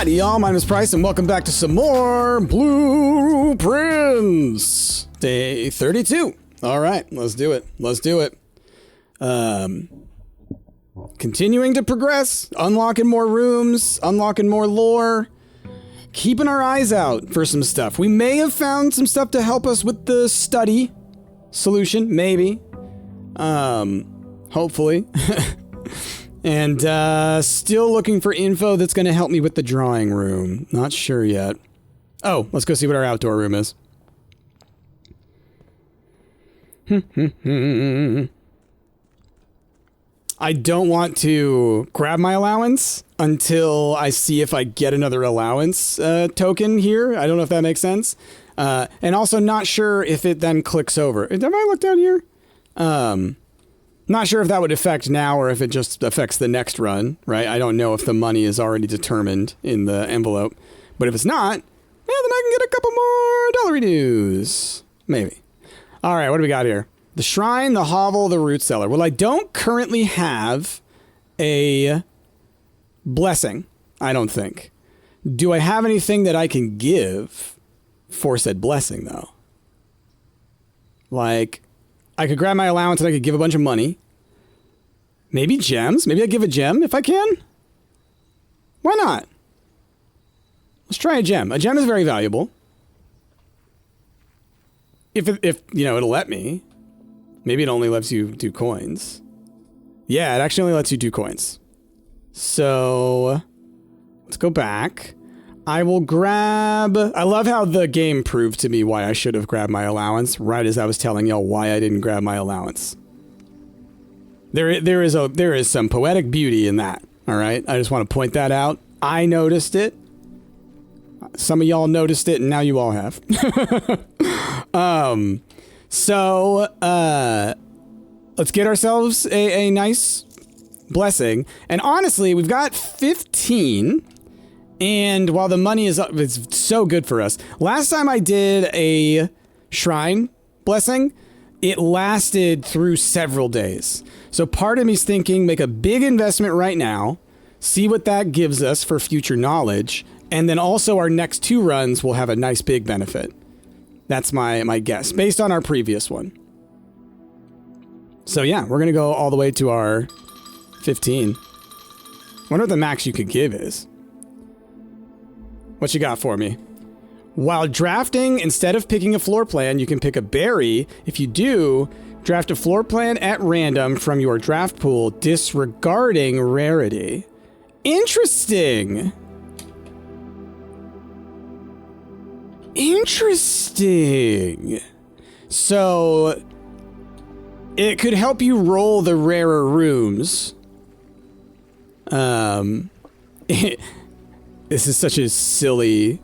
Howdy y'all, my name is Price and welcome back to some more Blueprints. Day 32. Alright, let's do it. Let's do it. Continuing to progress, unlocking more rooms, unlocking more lore, keeping our eyes out for some stuff. We may have found some stuff to help us with the study solution, maybe. Hopefully. And still looking for info that's going to help me with the drawing room. Not sure yet. Oh, let's go see what our outdoor room is. I don't want to grab my allowance until I see if I get another allowance token here. I don't know if that makes sense. And also not sure if it then clicks over. Have I looked down here? Not sure if that would affect now or if it just affects the next run, right? I don't know if the money is already determined in the envelope. But if it's not, yeah, then I can get a couple more dollary dues. Maybe. All right, what do we got here? The shrine, the hovel, the root cellar. Well, I don't currently have a blessing, I don't think. Do I have anything that I can give for said blessing, though? Like, I could grab my allowance and I could give a bunch of money. Maybe gems. Maybe I give a gem if I can. Why not? Let's try a gem. A gem is very valuable. If you know, it'll let me. Maybe it only lets you do coins. Yeah, it actually only lets you do coins. So, let's go back. I will grab... I love how the game proved to me why I should have grabbed my allowance, right as I was telling y'all why I didn't grab my allowance. There is some poetic beauty in that, all right? I just want to point that out. I noticed it. Some of y'all noticed it, and now you all have. Let's get ourselves a nice blessing. And honestly, we've got 15... And while the money is up, it's so good for us. Last time I did a shrine blessing, it lasted through several days. So part of me's thinking, make a big investment right now, see what that gives us for future knowledge, and then also our next 2 runs will have a nice big benefit. That's my guess, based on our previous one. So yeah, we're going to go all the way to our 15. I wonder what the max you could give is. What you got for me? While drafting, instead of picking a floor plan, you can pick a berry. If you do, draft a floor plan at random from your draft pool, disregarding rarity. Interesting. Interesting. So, it could help you roll the rarer rooms. This is such a silly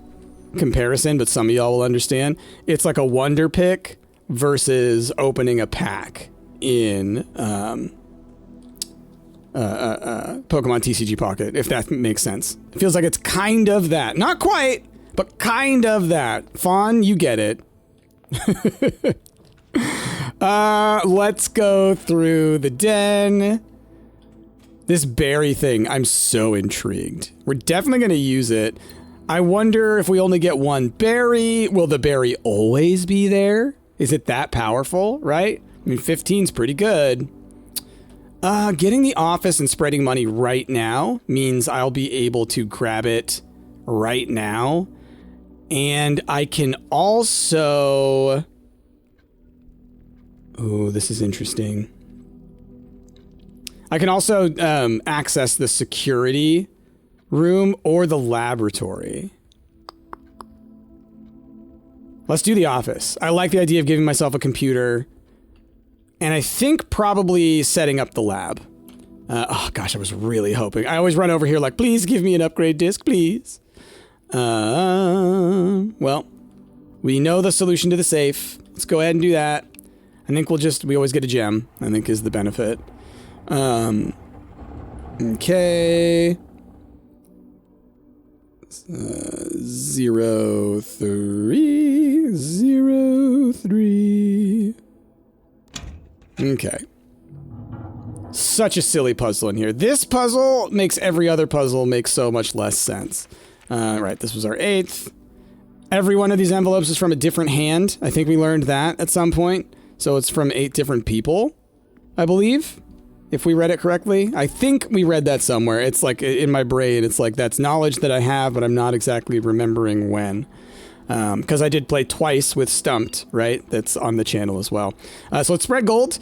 comparison, but some of y'all will understand. It's like a wonder pick versus opening a pack in Pokemon TCG Pocket, if that makes sense. It feels like it's kind of that. Not quite, but kind of that. Fawn, you get it. Let's go through the den. This berry thing, I'm so intrigued. We're definitely going to use it. I wonder if we only get one berry, will the berry always be there? Is it that powerful, right? I mean, 15's pretty good. Getting the office and spreading money right now means I'll be able to grab it right now. And I can also... Ooh, this is interesting. I can also access the security room or the laboratory. Let's do the office. I like the idea of giving myself a computer. And I think probably setting up the lab. Oh gosh, I was really hoping. I always run over here like, please give me an upgrade disc, please. Well, we know the solution to the safe. Let's go ahead and do that. I think we always get a gem, I think is the benefit. Okay. 0303. Okay. Such a silly puzzle in here. This puzzle makes every other puzzle make so much less sense. Right, this was our 8th. Every one of these envelopes is from a different hand. I think we learned that at some point. So it's from 8 different people, I believe, if we read it correctly. I think we read that somewhere. It's like in my brain, it's like that's knowledge that I have, but I'm not exactly remembering when. Because I did play twice with Stumped, right? That's on the channel as well. So let's spread gold.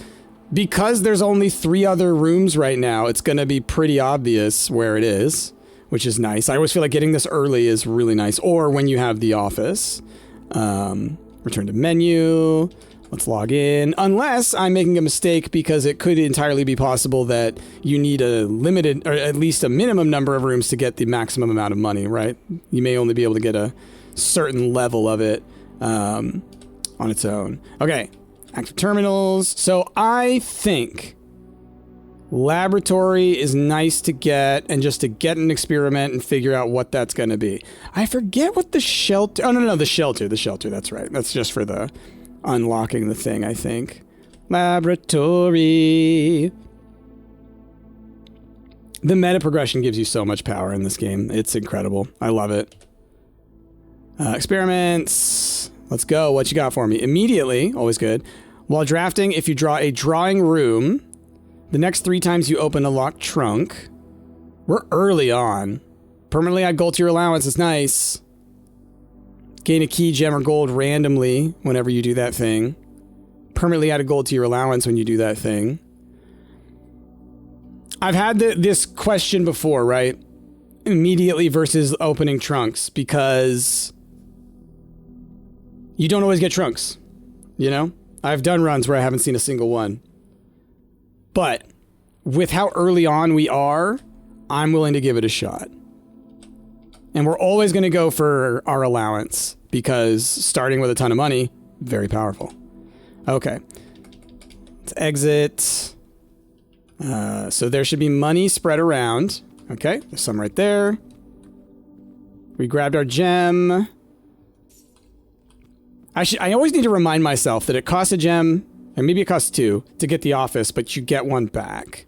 Because there's only 3 other rooms right now, it's going to be pretty obvious where it is, which is nice. I always feel like getting this early is really nice. Or when you have the office. Return to menu. Let's log in. Unless I'm making a mistake, because it could entirely be possible that you need a limited, or at least a minimum number of rooms to get the maximum amount of money, right? You may only be able to get a certain level of it on its own. Okay. Active terminals. So I think laboratory is nice to get, and just to get an experiment and figure out what that's going to be. I forget what the shelter... Oh, no, the shelter. The shelter, that's right. That's just for the unlocking the thing, I think. Laboratory. The meta progression gives you so much power in this game. It's incredible. I love it. Experiments. Let's go. What you got for me? Immediately. Always good. While drafting, if you draw a drawing room, the next 3 times you open a locked trunk. We're early on. Permanently add gold to your allowance is nice. Gain a key, gem, or gold randomly whenever you do that thing. Permanently add a gold to your allowance when you do that thing. I've had this question before, right? Immediately versus opening trunks, because you don't always get trunks, you know? I've done runs where I haven't seen a single one. But with how early on we are, I'm willing to give it a shot. And we're always going to go for our allowance, because starting with a ton of money, very powerful. Okay. Let's exit. So there should be money spread around. Okay, there's some right there. We grabbed our gem. I always need to remind myself that it costs a gem, and maybe it costs 2 to get the office, but you get 1 back.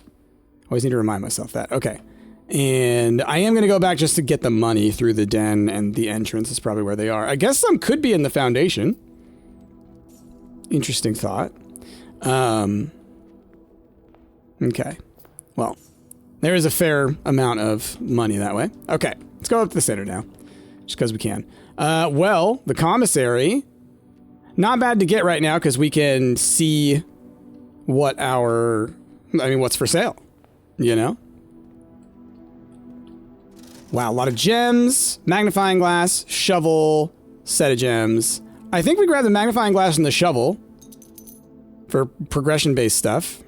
Always need to remind myself that. Okay. And I am going to go back just to get the money through the den, and the entrance is probably where they are. I guess some could be in the foundation. Interesting thought. Okay. Well, there is a fair amount of money that way. Okay. Let's go up to the center now, just because we can. Well, the commissary... Not bad to get right now, because we can see what's for sale, you know? Wow, a lot of gems, magnifying glass, shovel, set of gems. I think we grabbed the magnifying glass and the shovel for progression-based stuff.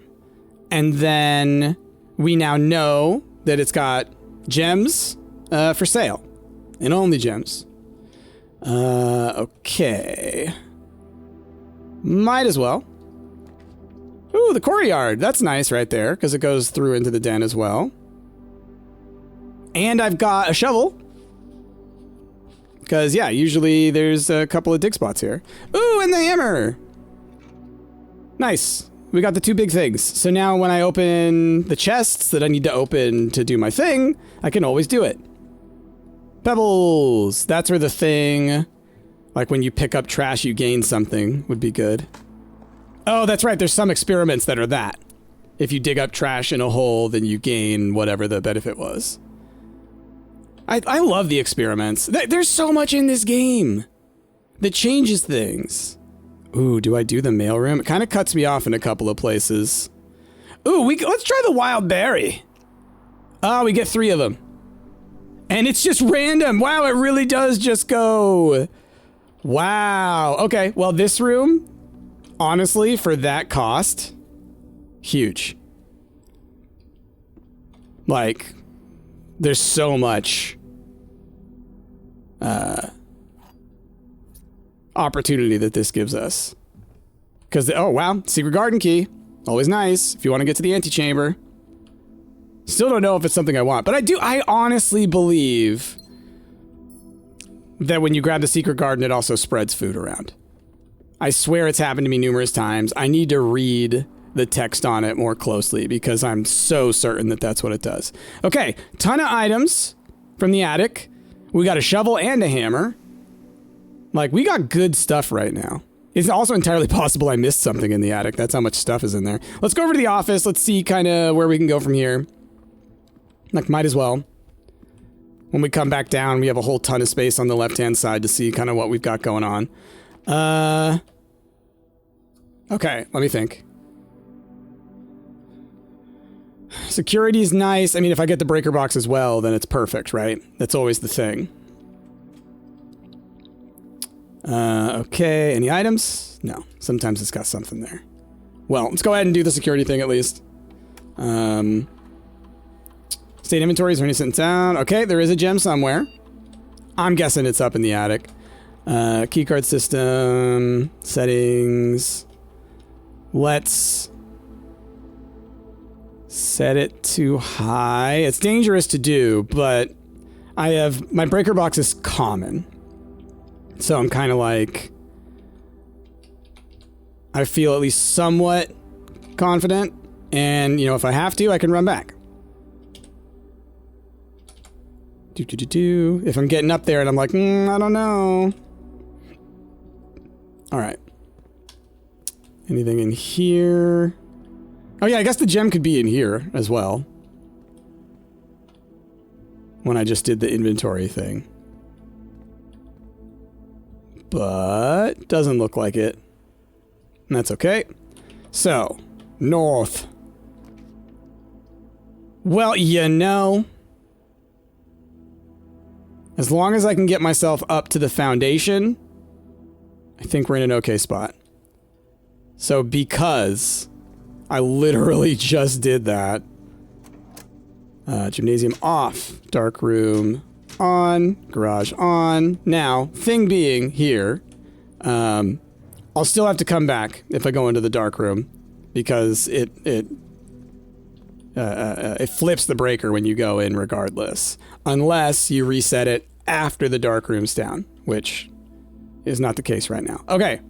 And then we now know that it's got gems for sale, and only gems. Okay. Might as well. Ooh, the courtyard. That's nice right there, because it goes through into the den as well. And I've got a shovel. Because, yeah, usually there's a couple of dig spots here. Ooh, and the hammer! Nice. We got the 2 big things. So now when I open the chests that I need to open to do my thing, I can always do it. Pebbles! That's where the thing... Like when you pick up trash, you gain something, would be good. Oh, that's right. There's some experiments that are that. If you dig up trash in a hole, then you gain whatever the benefit was. I love the experiments. There's so much in this game that changes things. Ooh, do I do the mailroom? It kind of cuts me off in a couple of places. Ooh, let's try the wild berry. Oh, we get 3 of them. And it's just random. Wow, it really does just go... Wow. Okay, well, this room, honestly, for that cost, huge. Like, there's so much opportunity that this gives us. Because, oh, wow, secret garden key. Always nice if you want to get to the antechamber. Still don't know if it's something I want, but I honestly believe... that when you grab the secret garden, it also spreads food around. I swear it's happened to me numerous times. I need to read the text on it more closely, because I'm so certain that that's what it does. Okay, ton of items from the attic. We got a shovel and a hammer. Like, we got good stuff right now. It's also entirely possible I missed something in the attic. That's how much stuff is in there. Let's go over to the office. Let's see kind of where we can go from here. Like, might as well. When we come back down, we have a whole ton of space on the left-hand side to see kind of what we've got going on. Okay, let me think. Security's nice. I mean, if I get the breaker box as well, then it's perfect, right? That's always the thing. Okay, any items? No, sometimes it's got something there. Well, let's go ahead and do the security thing at least. State inventory, is there any sitting down? Okay, there is a gem somewhere. I'm guessing it's up in the attic. Keycard system, settings. Let's set it to high. It's dangerous to do, but my breaker box is common. So I'm kind of like, I feel at least somewhat confident. And, you know, if I have to, I can run back. If I'm getting up there and I'm like, I don't know. All right. Anything in here? Oh yeah, I guess the gem could be in here as well. When I just did the inventory thing. But doesn't look like it. And that's okay. So, north. Well, you know, as long as I can get myself up to the foundation, I think we're in an okay spot. So because I literally just did that, gymnasium off, dark room on, garage on. Now, thing being here, I'll still have to come back if I go into the dark room because it flips the breaker when you go in regardless, unless you reset it after the dark room's down, which is not the case right now. Okay,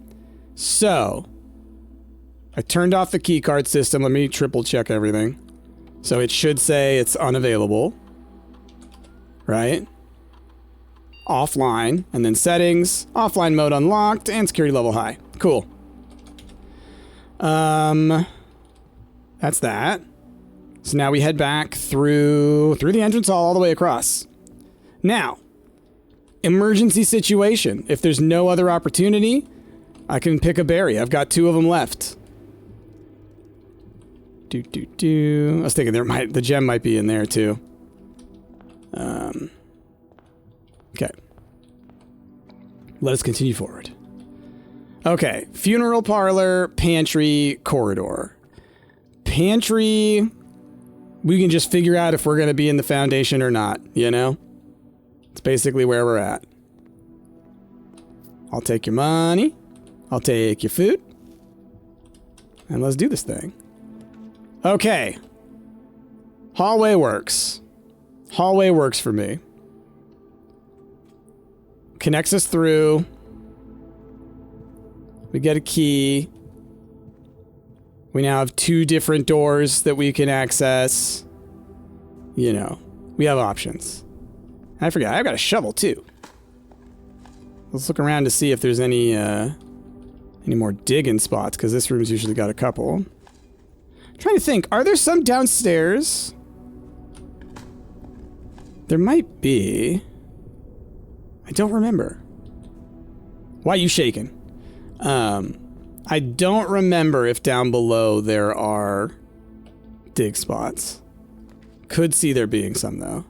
so I turned off the keycard system. Let me triple check everything. So it should say it's unavailable, right? Offline, and then settings, offline mode unlocked, and security level high. Cool. That's that. So now we head back through the entrance hall all the way across. Now, emergency situation. If there's no other opportunity, I can pick a berry. I've got 2 of them left. I was thinking the gem might be in there too. Okay. Let us continue forward. Okay, funeral parlor, pantry, corridor. Pantry, we can just figure out if we're going to be in the foundation or not, you know? It's basically where we're at. I'll take your money. I'll take your food. And let's do this thing. Okay. Hallway works. Hallway works for me. Connects us through. We get a key. We now have 2 different doors that we can access. You know, we have options. I forgot, I've got a shovel too. Let's look around to see if there's any more digging spots, because this room's usually got a couple. I'm trying to think, are there some downstairs? There might be. I don't remember. Why are you shaking? I don't remember if down below there are dig spots. Could see there being some, though.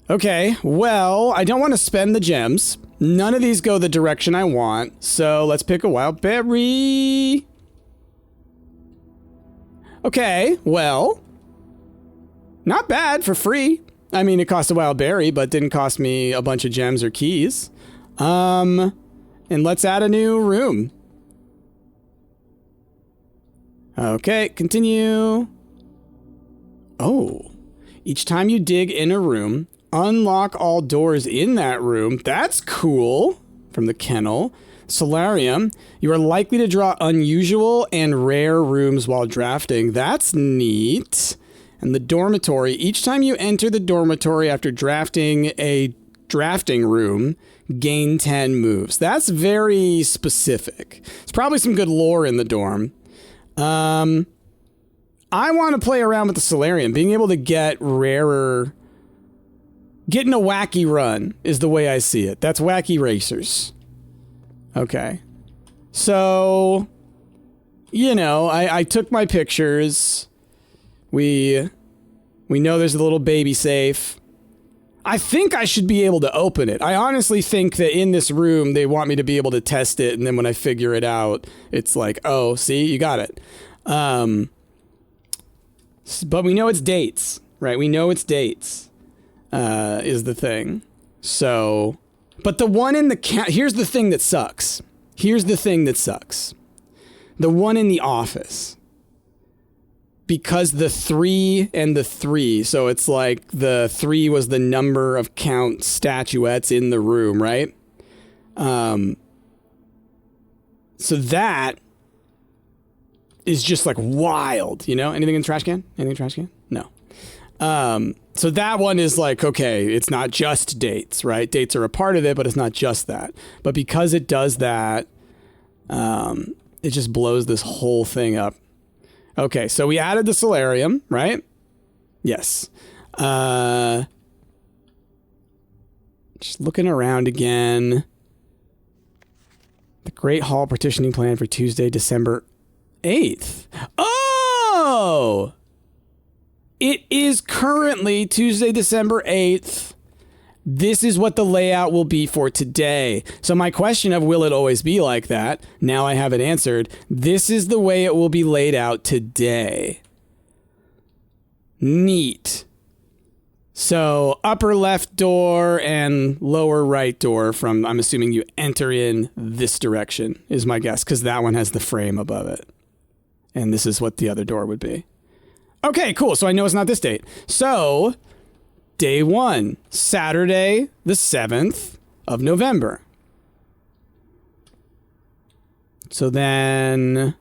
Okay, well, I don't want to spend the gems. None of these go the direction I want, so let's pick a wild berry. Okay, well, not bad for free. I mean, it cost a wild berry, but didn't cost me a bunch of gems or keys. And let's add a new room. Okay, continue. Oh, each time you dig in a room, unlock all doors in that room. That's cool. From the kennel. Solarium. You are likely to draw unusual and rare rooms while drafting. That's neat. And the dormitory, each time you enter the dormitory after drafting a drafting room, gain 10 moves. That's very specific. It's probably some good lore in the dorm. I want to play around with the Solarium. Being able to get rarer... Getting a wacky run is the way I see it. That's wacky racers. Okay. So, you know, I took my pictures. We know there's a little baby safe. I think I should be able to open it. I honestly think that in this room, they want me to be able to test it, and then when I figure it out, it's like, oh, see, you got it. But we know it's dates, right? We know it's dates, is the thing. So, but the one in the here's the thing that sucks. Here's the thing that sucks. The one in the office. Because the 3 and the 3, so it's like the 3 was the number of count statuettes in the room, right? So that is just like wild, you know? Anything in the trash can? Anything in the trash can? No. So that one is like, okay, it's not just dates, right? Dates are a part of it, but it's not just that. But because it does that, it just blows this whole thing up. Okay, so we added the Solarium, right? Yes. Just looking around again. The Great Hall partitioning plan for Tuesday, December 8th. Oh! It is currently Tuesday, December 8th. This is what the layout will be for today. So my question of will it always be like that? Now I have it answered. This is the way it will be laid out today. Neat. So upper left door and lower right door from, I'm assuming you enter in this direction is my guess, because that one has the frame above it. And this is what the other door would be. Okay, cool. So I know it's not this date. So... Day 1, Saturday, the 7th of November. So then,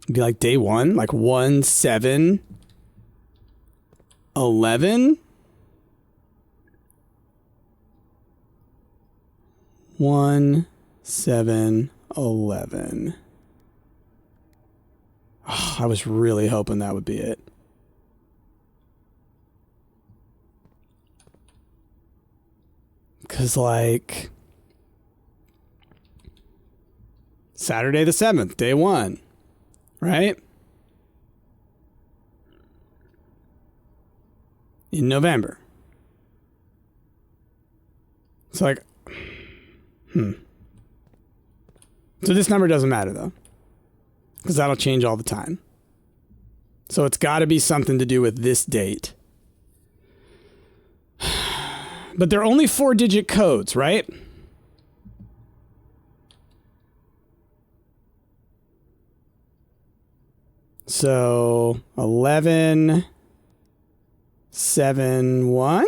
it'd be like day 1, like 1, 7, 11. 1, 7, 11. Oh, I was really hoping that would be it. Because, like, Saturday the 7th, day 1, right? In November. It's like, So this number doesn't matter, though. Because that'll change all the time. So it's got to be something to do with this date. But they're only 4-digit codes, right? So 11, 7, 1?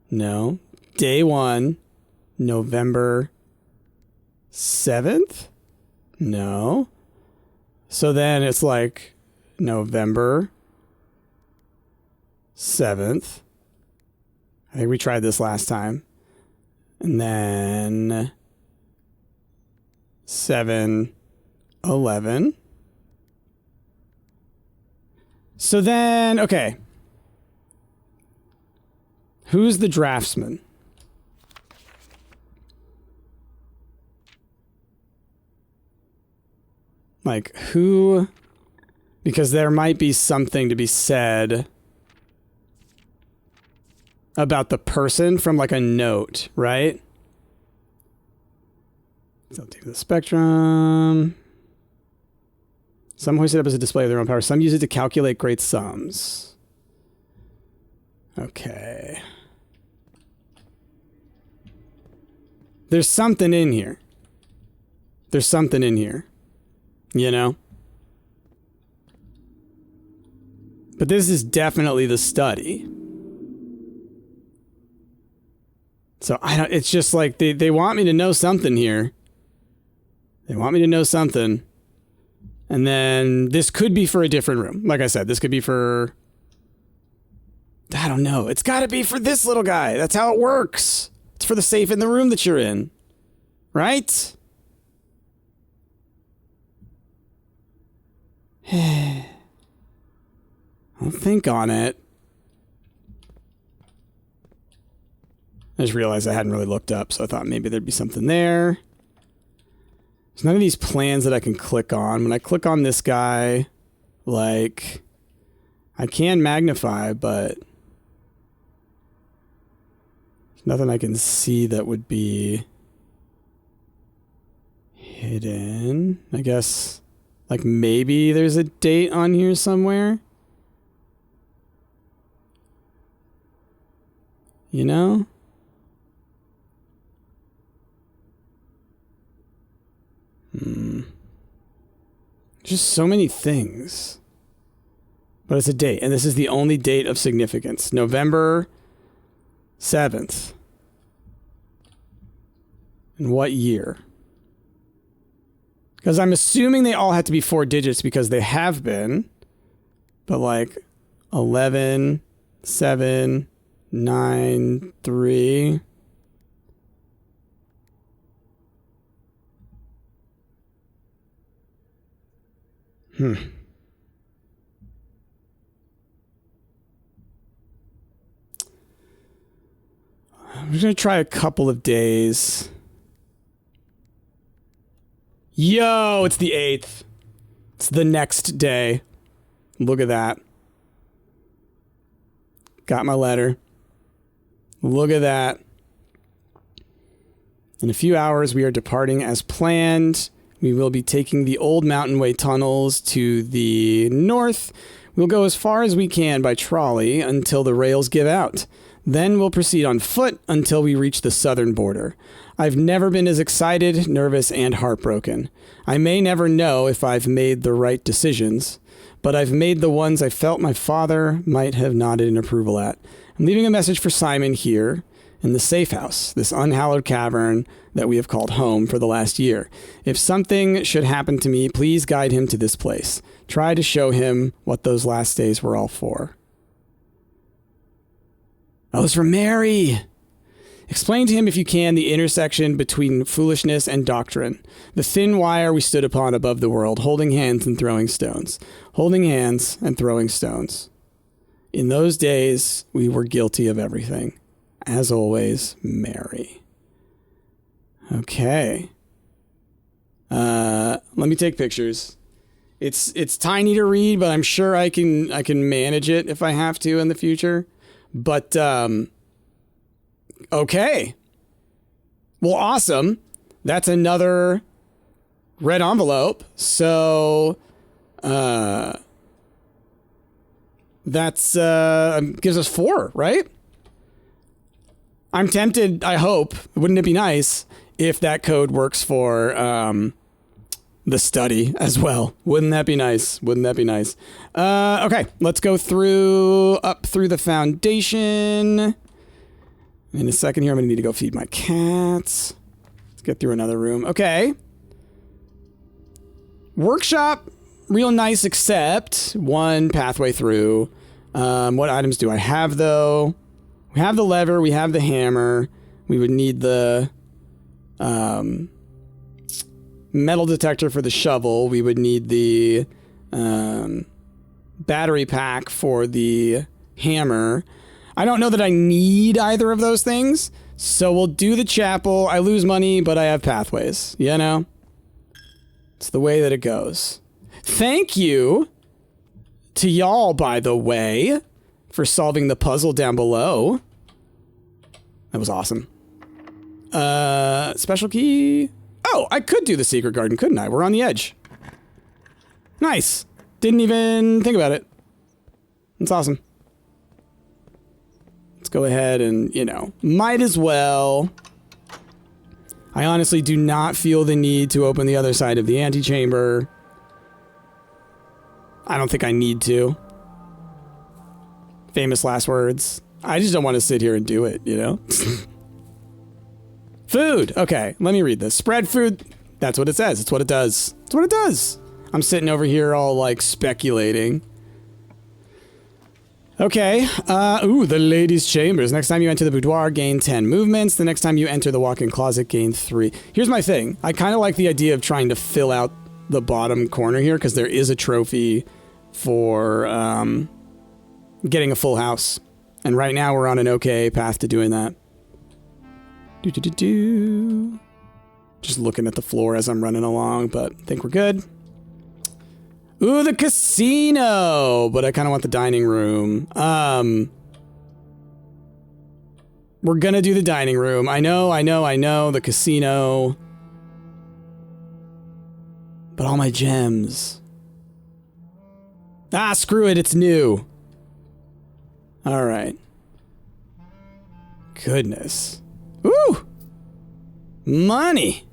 No. Day 1, November 7th? No. So then it's like November 7th. I think we tried this last time. And then 7, 11. So then, okay. Who's the draftsman? Like, who... Because there might be something to be said about the person from, like, a note, right? So I'll take the spectrum. Some hoist it up as a display of their own power. Some use it to calculate great sums. Okay. There's something in here. There's something in here. You know? But this is definitely the study. So I don't, it's just like they want me to know something here. They want me to know something. And then this could be for a different room. Like I said, this could be for... I don't know. It's got to be for this little guy. That's how it works. It's for the safe in the room that you're in. Right? I'll think on it. I just realized I hadn't really looked up, so I thought maybe there'd be something there. There's none of these plans that I can click on. When I click on this guy, like, I can magnify, but there's nothing I can see that would be hidden. I guess, like, maybe there's a date on here somewhere. You know? Just so many things. But it's a date, and this is the only date of significance. November 7th. And what year? Because I'm assuming they all have to be 4 digits because they have been. But like 11, 7, 9, 3... I'm just going to try a couple of days. Yo, it's the 8th. It's the next day. Look at that. Got my letter. Look at that. In a few hours, we are departing as planned. We will be taking the old Mountain Way tunnels to the north. We'll go as far as we can by trolley until the rails give out. Then we'll proceed on foot until we reach the southern border. I've never been as excited, nervous, and heartbroken. I may never know if I've made the right decisions, but I've made the ones I felt my father might have nodded in approval at. I'm leaving a message for Simon here in the safe house, this unhallowed cavern that we have called home for the last year. If something should happen to me, please guide him to this place. Try to show him what those last days were all for. Oh, it's from Mary. Explain to him, if you can, the intersection between foolishness and doctrine. The thin wire we stood upon above the world, holding hands and throwing stones. Holding hands and throwing stones. In those days, we were guilty of everything. As always, Mary. Okay. Let me take pictures. It's tiny to read, but I'm sure I can manage it if I have to in the future. But okay. Well, awesome. That's another red envelope. So that's gives us 4, right? I'm tempted, I hope, wouldn't it be nice if that code works for the study as well? Wouldn't that be nice? Wouldn't that be nice? Okay, let's go up through the foundation. In a second here, I'm going to need to go feed my cats. Let's get through another room. Okay. Workshop, real nice, except one pathway through. What items do I have, though? We have the lever, we have the hammer. We would need the metal detector for the shovel. We would need the battery pack for the hammer. I don't know that I need either of those things, so we'll do the chapel. I lose money, but I have pathways, you know? It's the way that it goes. Thank you to y'all, by the way, for solving the puzzle down below. That was awesome. Special key. Oh, I could do the secret garden, couldn't I? We're on the edge. Nice. Didn't even think about it. That's awesome. Let's go ahead and, you know, might as well. I honestly do not feel the need to open the other side of the antechamber. I don't think I need to. Famous last words. I just don't want to sit here and do it, you know? Food. Okay, let me read this. Spread food. That's what it says. It's what it does. It's what it does. I'm sitting over here all like speculating. Okay, ooh, the ladies' chambers. Next time you enter the boudoir, gain 10 movements. The next time you enter the walk-in closet, gain 3. Here's my thing. I kind of like the idea of trying to fill out the bottom corner here, because there is a trophy for, getting a full house. And right now we're on an okay path to doing that. Just looking at the floor as I'm running along, but I think we're good. Ooh, the casino! But I kind of want the dining room. We're gonna do the dining room. I know, the casino. But all my gems. Ah, screw it, it's new. Alright. Goodness. Ooh! Money!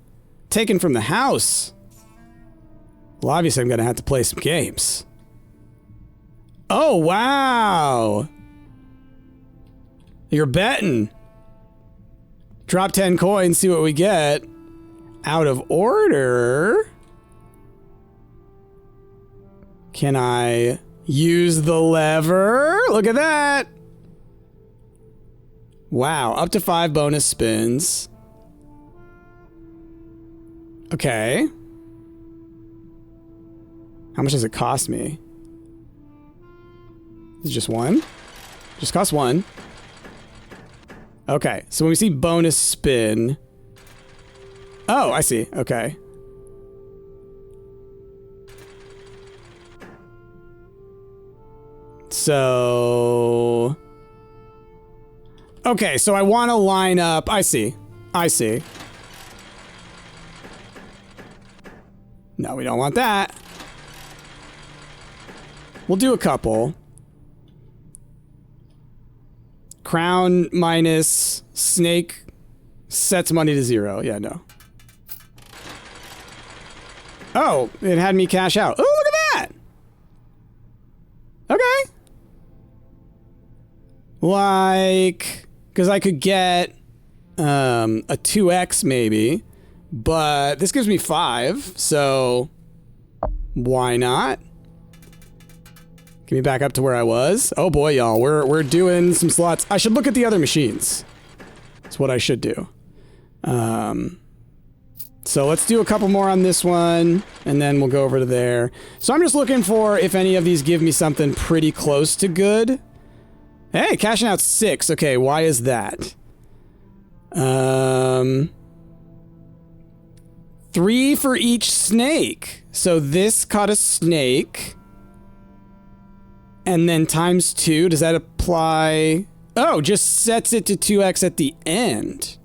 Taken from the house. Well, obviously I'm gonna have to play some games. Oh, wow! You're betting. Drop 10 coins, see what we get. Out of order. Can I use the lever? Look at that! Wow, up to 5 bonus spins. Okay. How much does it cost me? Is it just 1? Just costs 1. Okay, so when we see bonus spin... Oh, I see. Okay. So... Okay, so I want to line up... I see. I see. No, we don't want that. We'll do a couple. Crown minus snake sets money to 0. Yeah, no. Oh, it had me cash out. Oh, look at that! Okay. Like, because I could get a 2x maybe, but this gives me 5, so why not? Get me back up to where I was. Oh boy, y'all, we're doing some slots. I should look at the other machines. That's what I should do. So let's do a couple more on this one, and then we'll go over to there. So I'm just looking for if any of these give me something pretty close to good. Hey, cashing out 6. Okay, why is that? 3 for each snake. So this caught a snake. And then times 2, does that apply? Oh, just sets it to 2x at the end.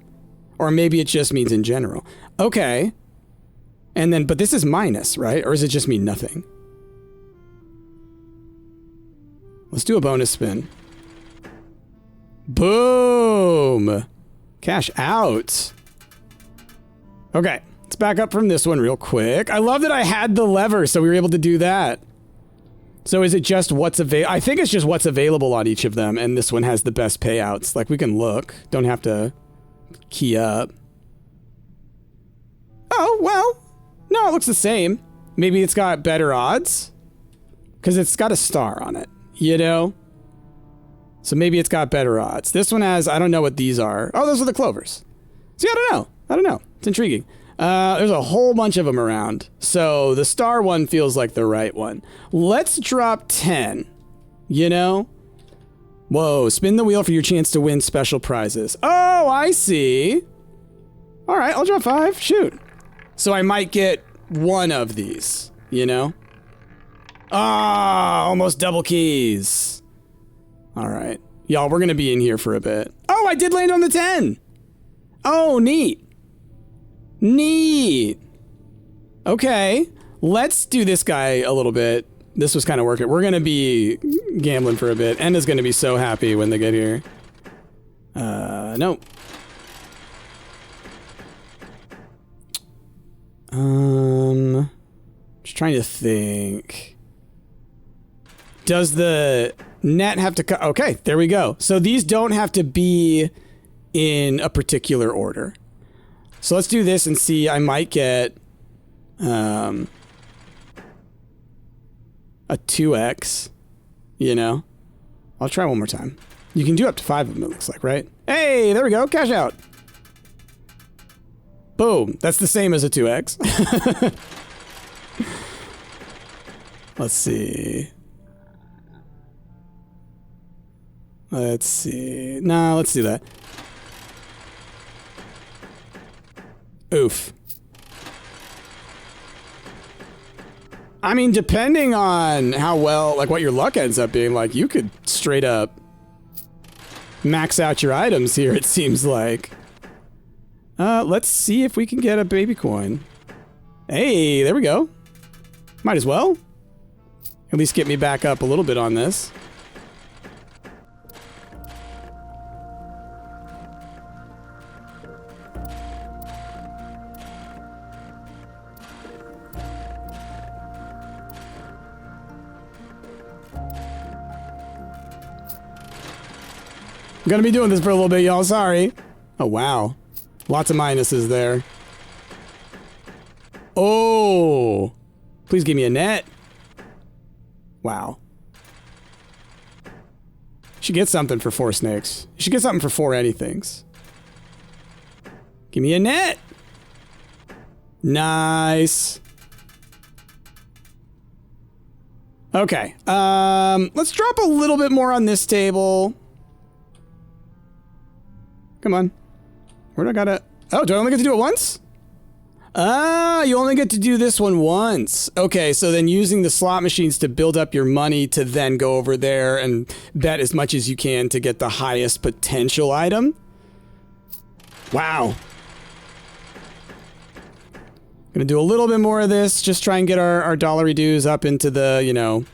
Or maybe it just means in general. Okay. And then, but this is minus, right? Or does it just mean nothing? Let's do a bonus spin. Boom! Cash out. Okay, let's back up from this one real quick. I love that I had the lever, so we were able to do that. So is it just what's available? I think it's just what's available on each of them, and this one has the best payouts. Like, we can look. Don't have to key up. Oh, well. No, it looks the same. Maybe it's got better odds? Because it's got a star on it, you know? So maybe it's got better odds. This one has, I don't know what these are. Oh, those are the clovers. See, I don't know. I don't know. It's intriguing. There's a whole bunch of them around. So the star one feels like the right one. Let's drop 10. You know? Whoa, spin the wheel for your chance to win special prizes. Oh, I see. All right, I'll drop 5. Shoot. So I might get one of these, you know? Ah, almost double keys. All right. Y'all, we're going to be in here for a bit. Oh, I did land on the 10. Oh, neat. Neat. Okay. Let's do this guy a little bit. This was kind of working. We're going to be gambling for a bit. Enda's going to be so happy when they get here. No. Just trying to think. Does the net have to okay, there we go. So these don't have to be in a particular order. So let's do this and see. I might get a 2x, you know? I'll try one more time. You can do up to 5 of them, it looks like, right? Hey, there we go. Cash out. Boom. That's the same as a 2x. Let's see. Let's see. Nah, let's do that. Oof. I mean, depending on how well, like what your luck ends up being, like you could straight up max out your items here, it seems like. Let's see if we can get a baby coin. Hey, there we go. Might as well. At least get me back up a little bit on this. I'm gonna be doing this for a little bit, y'all. Sorry. Oh, wow. Lots of minuses there. Oh. Please give me a net. Wow. Should get something for 4 snakes. You should get something for 4 anythings. Give me a net. Nice. Okay. Let's drop a little bit more on this table. Come on. Where do I gotta... Oh, do I only get to do it once? Ah, you only get to do this one once. Okay, so then using the slot machines to build up your money to then go over there and bet as much as you can to get the highest potential item. Wow. Gonna do a little bit more of this, just try and get our dollary dues up into the, you know,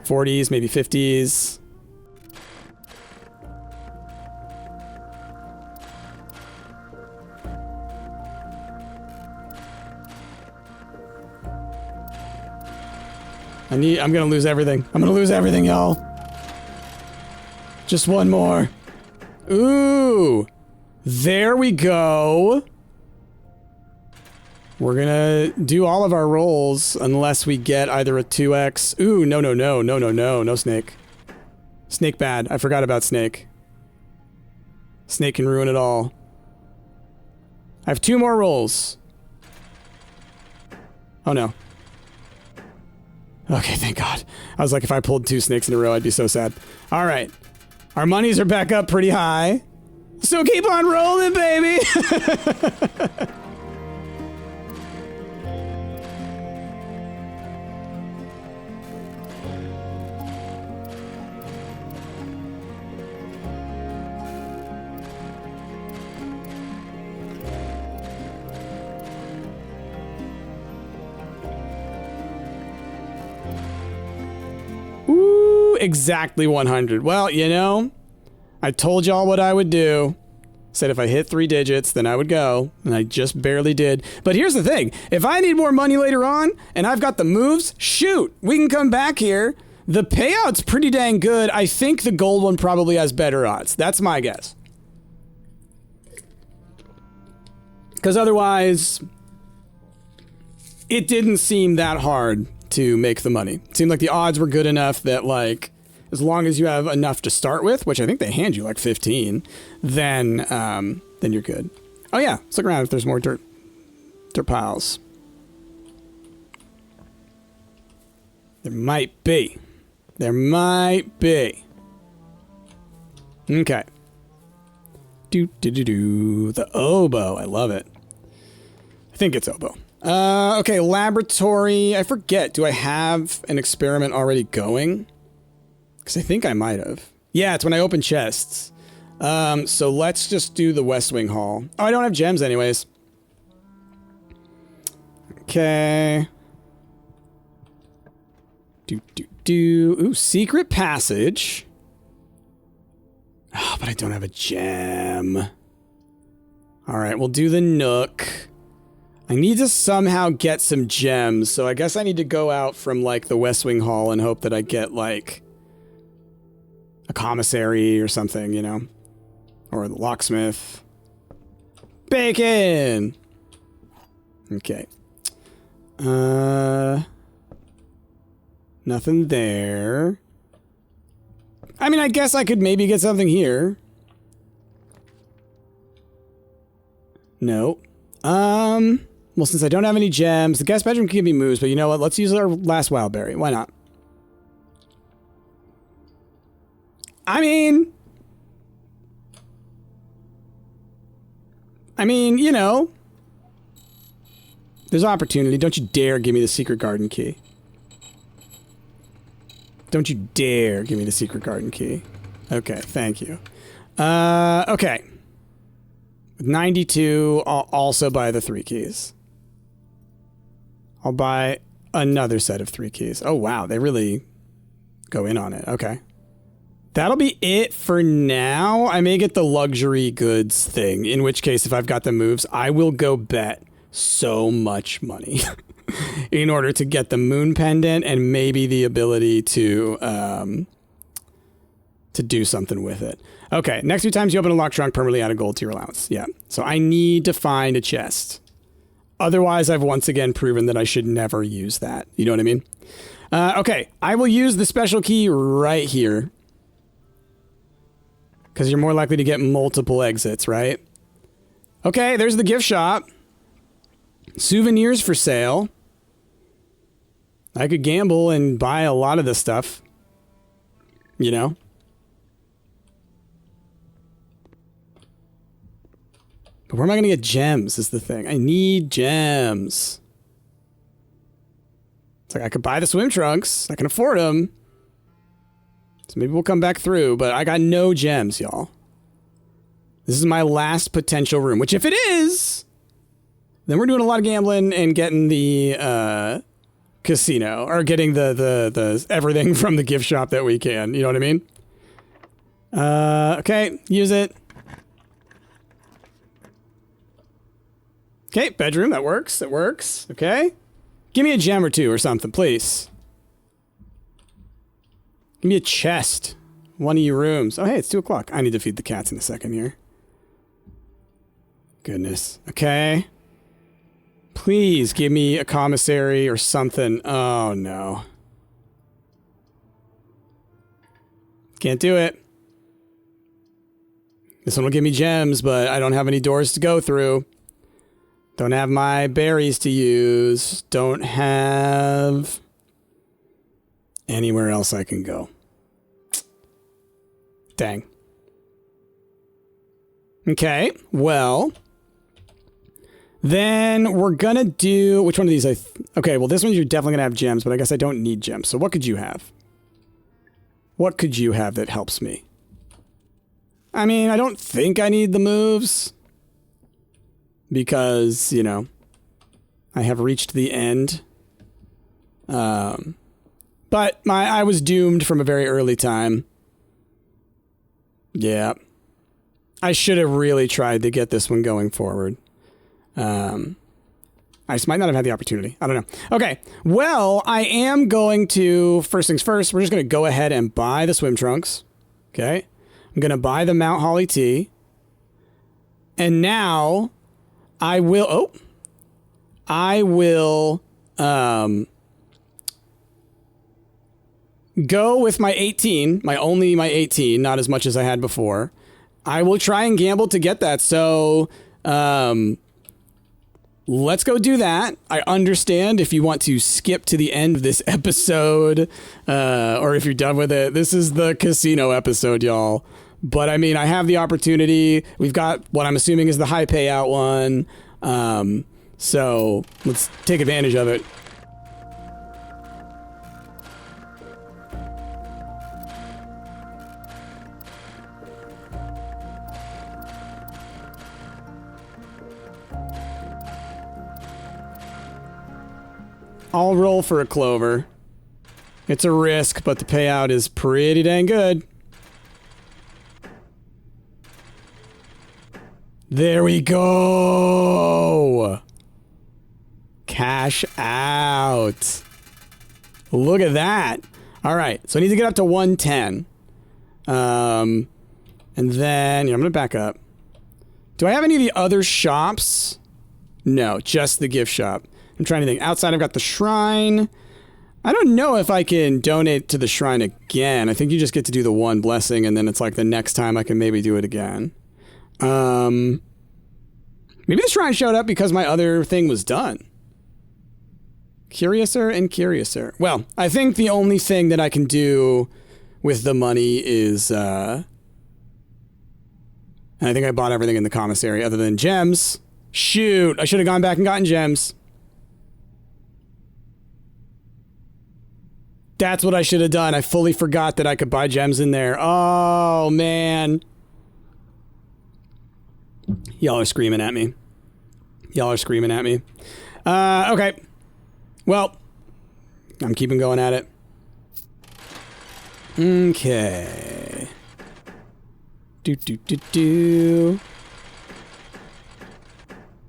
40s, maybe 50s. I'm gonna lose everything. I'm gonna lose everything, y'all. Just one more. Ooh. There we go. We're gonna do all of our rolls unless we get either a 2x. Ooh, no, no, no, no, no, no. No snake. Snake bad. I forgot about snake. Snake can ruin it all. I have 2 more rolls. Oh, no. Okay, thank God. I was like, if I pulled 2 snakes in a row, I'd be so sad. All right. Our monies are back up pretty high. So keep on rolling, baby! Ooh, exactly 100. Well, you know, I told y'all what I would do. Said if I hit 3 digits, then I would go. And I just barely did. But here's the thing. If I need more money later on, and I've got the moves, shoot, we can come back here. The payout's pretty dang good. I think the gold one probably has better odds. That's my guess. Because otherwise, it didn't seem that hard to make the money. It seemed like the odds were good enough that, like, as long as you have enough to start with, which I think they hand you like 15, then you're good. Oh yeah, let's look around if there's more dirt piles. There might be. There might be. Okay. The oboe. I love it. I think it's oboe. Okay, laboratory. I forget. Do I have an experiment already going? Because I think I might have. Yeah, it's when I open chests. So let's just do the West Wing Hall. Oh, I don't have gems anyways. Okay. Ooh, secret passage. Oh, but I don't have a gem. All right, we'll do the Nook. I need to somehow get some gems, so I guess I need to go out from, like, the West Wing Hall and hope that I get, like, a commissary or something, you know? Or the locksmith. Bacon! Okay. Nothing there. I mean, I guess I could maybe get something here. No. Well, since I don't have any gems, the guest bedroom can give me moves, but you know what? Let's use our last wild berry. Why not? I mean, you know, there's opportunity. Don't you dare give me the secret garden key. Don't you dare give me the secret garden key. Okay, thank you. Okay. 92, I'll also buy the 3 keys. I'll buy another set of 3 keys. Oh, wow. They really go in on it. Okay. That'll be it for now. I may get the luxury goods thing, in which case, if I've got the moves, I will go bet so much money in order to get the moon pendant and maybe the ability to do something with it. Okay, next 2 times you open a locked trunk, permanently add a gold to your allowance. Yeah, so I need to find a chest. Otherwise, I've once again proven that I should never use that. You know what I mean? Okay, I will use the special key right here. Because you're more likely to get multiple exits, right? Okay, there's the gift shop. Souvenirs for sale. I could gamble and buy a lot of this stuff. You know? But where am I going to get gems is the thing. I need gems. It's like I could buy the swim trunks. I can afford them. So maybe we'll come back through, but I got no gems, y'all. This is my last potential room, which if it is, then we're doing a lot of gambling and getting the casino, or getting the everything from the gift shop that we can. You know what I mean? Okay, use it. Okay, bedroom, that works, that works. Okay. Give me a gem or 2 or something, please. Give me a chest. One of your rooms. Oh, hey, it's 2 o'clock. I need to feed the cats in a second here. Goodness. Okay. Please give me a commissary or something. Oh, no. Can't do it. This one will give me gems, but I don't have any doors to go through. Don't have my berries to use. Don't have anywhere else I can go. Dang. Okay, well, then we're gonna do, which one of these okay, well, this one you're definitely gonna have gems, but I guess I don't need gems. So what could you have? What could you have that helps me? I mean, I don't think I need the moves because, you know, I have reached the end. But I was doomed from a very early time. Yeah. I should have really tried to get this one going forward. I just might not have had the opportunity. I don't know. Okay. Well, I am going to, first things first, we're just going to go ahead and buy the swim trunks. Okay. I'm going to buy the Mount Holly tea. And now I will, go with my 18, my 18, not as much as I had before. I will try and gamble to get that. So, let's go do that. I understand if you want to skip to the end of this episode, or if you're done with it. This is the casino episode, y'all. But I mean, I have the opportunity. We've got what I'm assuming is the high payout one. So let's take advantage of it. I'll roll for a clover. It's a risk, but the payout is pretty dang good. There we go. Cash out. Look at that. All right, so I need to get up to 110. And then, I'm going to back up. Do I have any of the other shops? No, just the gift shop. I'm trying to think. Outside, I've got the shrine. I don't know if I can donate to the shrine again. I think you just get to do the one blessing, and then it's like the next time I can maybe do it again. Maybe the shrine showed up because my other thing was done. Curiouser and curiouser. Well, I think the only thing that I can do with the money is, and I think I bought everything in the commissary other than gems. Shoot, I should have gone back and gotten gems. That's what I should have done. I fully forgot that I could buy gems in there. Oh, man. Y'all are screaming at me. Y'all are screaming at me. Okay. Well, I'm keeping going at it. Okay. Do.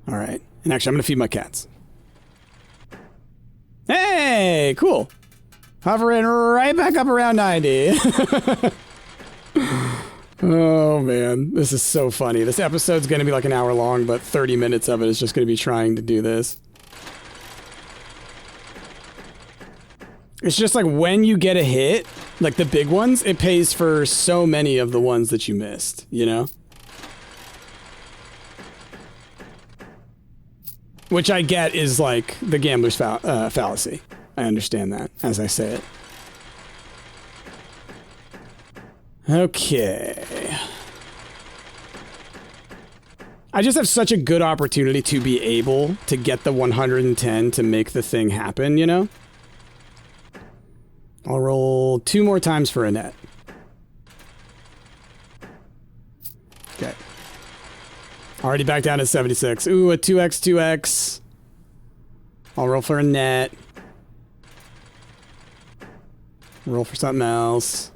All right. And actually, I'm going to feed my cats. Hey, cool. Hovering right back up around 90. Oh, man. This is so funny. This episode's going to be like an hour long, but 30 minutes of it is just going to be trying to do this. It's just like when you get a hit, like the big ones, it pays for so many of the ones that you missed, you know? Which I get is like the gambler's fallacy. I understand that as I say it. Okay. I just have such a good opportunity to be able to get the 110 to make the thing happen, you know? I'll roll 2 more times for a net. Okay. Already back down to 76. Ooh, a 2x. I'll roll for a net. Roll for something else.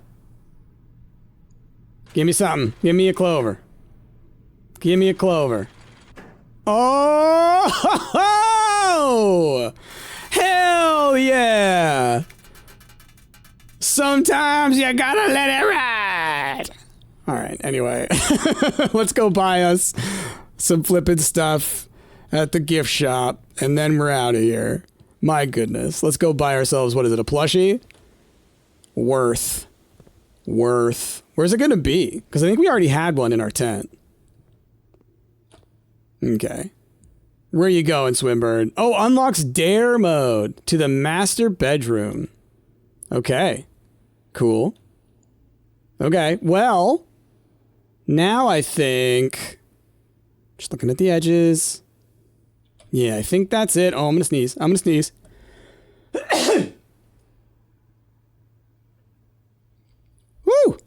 Give me something. Give me a clover. Give me a clover. Oh! Hell yeah! Sometimes you gotta let it ride. All right, anyway. Let's go buy us some flippin' stuff at the gift shop, and then we're out of here. My goodness. Let's go buy ourselves, what is it, a plushie? Worth. Where's it gonna be? Because I think we already had one in our tent. Okay. Where are you going, Swinburne? Oh, unlocks dare mode to the master bedroom. Okay. Cool. Okay, well, now I think... Just looking at the edges. Yeah, I think that's it. Oh, I'm gonna sneeze. Woo!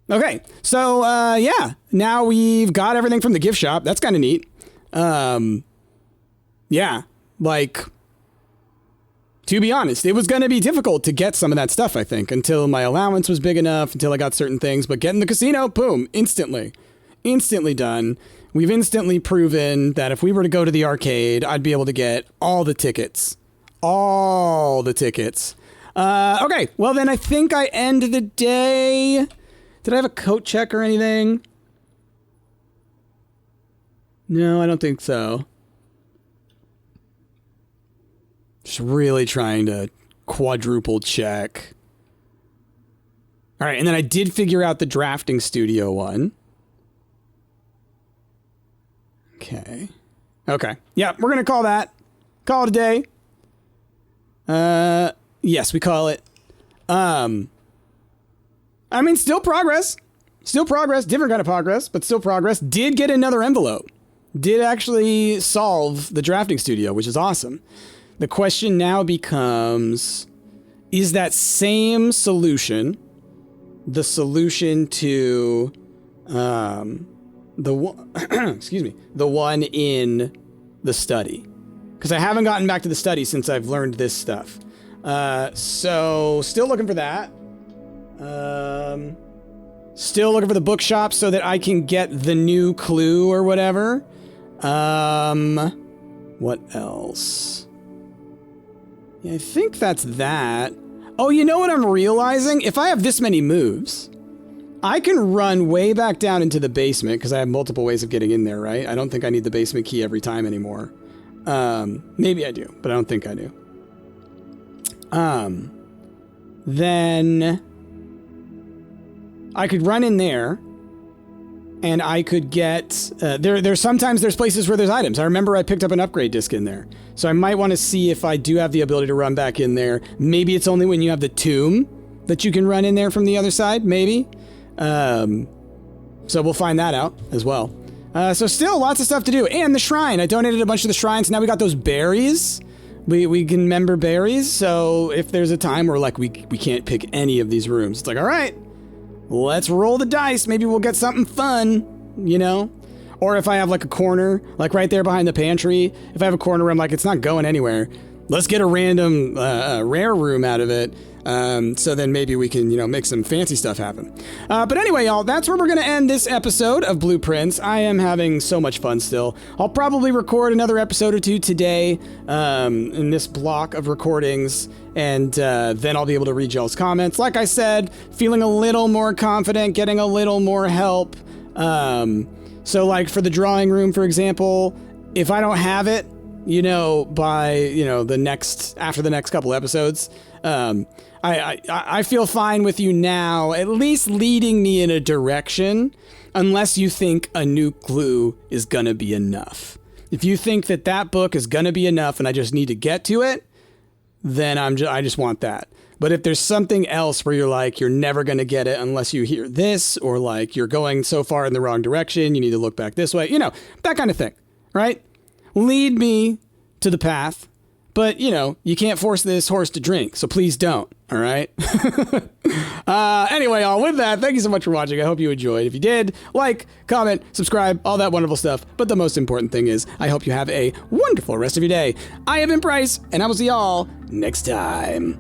Okay, so, yeah. Now we've got everything from the gift shop. That's kind of neat. Yeah, like... To be honest, it was going to be difficult to get some of that stuff, I think, until my allowance was big enough, until I got certain things. But getting the casino, boom, instantly. Instantly done. We've instantly proven that if we were to go to the arcade, I'd be able to get all the tickets. All the tickets. Okay, well then I think I end the day. Did I have a coat check or anything? No, I don't think so. Just really trying to quadruple check. All right, and then I did figure out the drafting studio one. Okay. Yeah, we're going to call that. Call it a day. Yes, we call it. I mean, still progress. Different kind of progress, but still progress. Did get another envelope. Did actually solve the drafting studio, which is awesome. The question now becomes, is that same solution the solution to the one in the study? Because I haven't gotten back to the study since I've learned this stuff. So still looking for that. Still looking for the bookshop so that I can get the new clue or whatever. What else? Yeah, I think that's that. Oh, you know what I'm realizing? If I have this many moves, I can run way back down into the basement because I have multiple ways of getting in there, right? I don't think I need the basement key every time anymore. Maybe I do, but I don't think I do. Then I could run in there, and I could get... there's sometimes there's places where there's items. I remember I picked up an upgrade disc in there. So I might want to see if I do have the ability to run back in there. Maybe it's only when you have the tomb that you can run in there from the other side, maybe. So we'll find that out as well. So still lots of stuff to do. And the shrine. I donated a bunch of the shrines. Now we got those berries. We can member berries. So if there's a time where like we can't pick any of these rooms, it's like, all right, let's roll the dice. Maybe we'll get something fun, you know? Or if I have like a corner, like right there behind the pantry, if I have a corner where I'm like, it's not going anywhere, let's get a random rare room out of it. So then maybe we can, you know, make some fancy stuff happen. But anyway, y'all, that's where we're going to end this episode of Blueprints. I am having so much fun still. I'll probably record another episode or two today in this block of recordings, and then I'll be able to read y'all's comments. Like I said, feeling a little more confident, getting a little more help. So like for the drawing room, for example, if I don't have it, you know, by, you know, after the next couple episodes, I feel fine with you now, at least leading me in a direction, unless you think a new clue is gonna be enough. If you think that book is gonna be enough and I just need to get to it, then I just want that. But if there's something else where you're like, you're never gonna get it unless you hear this, or like you're going so far in the wrong direction, you need to look back this way, you know, that kind of thing, right? Lead me to the path. But, you know, you can't force this horse to drink, so please don't, all right? Anyway, y'all, with that, thank you so much for watching. I hope you enjoyed. If you did, like, comment, subscribe, all that wonderful stuff. But the most important thing is, I hope you have a wonderful rest of your day. I have been Bryce, and I will see y'all next time.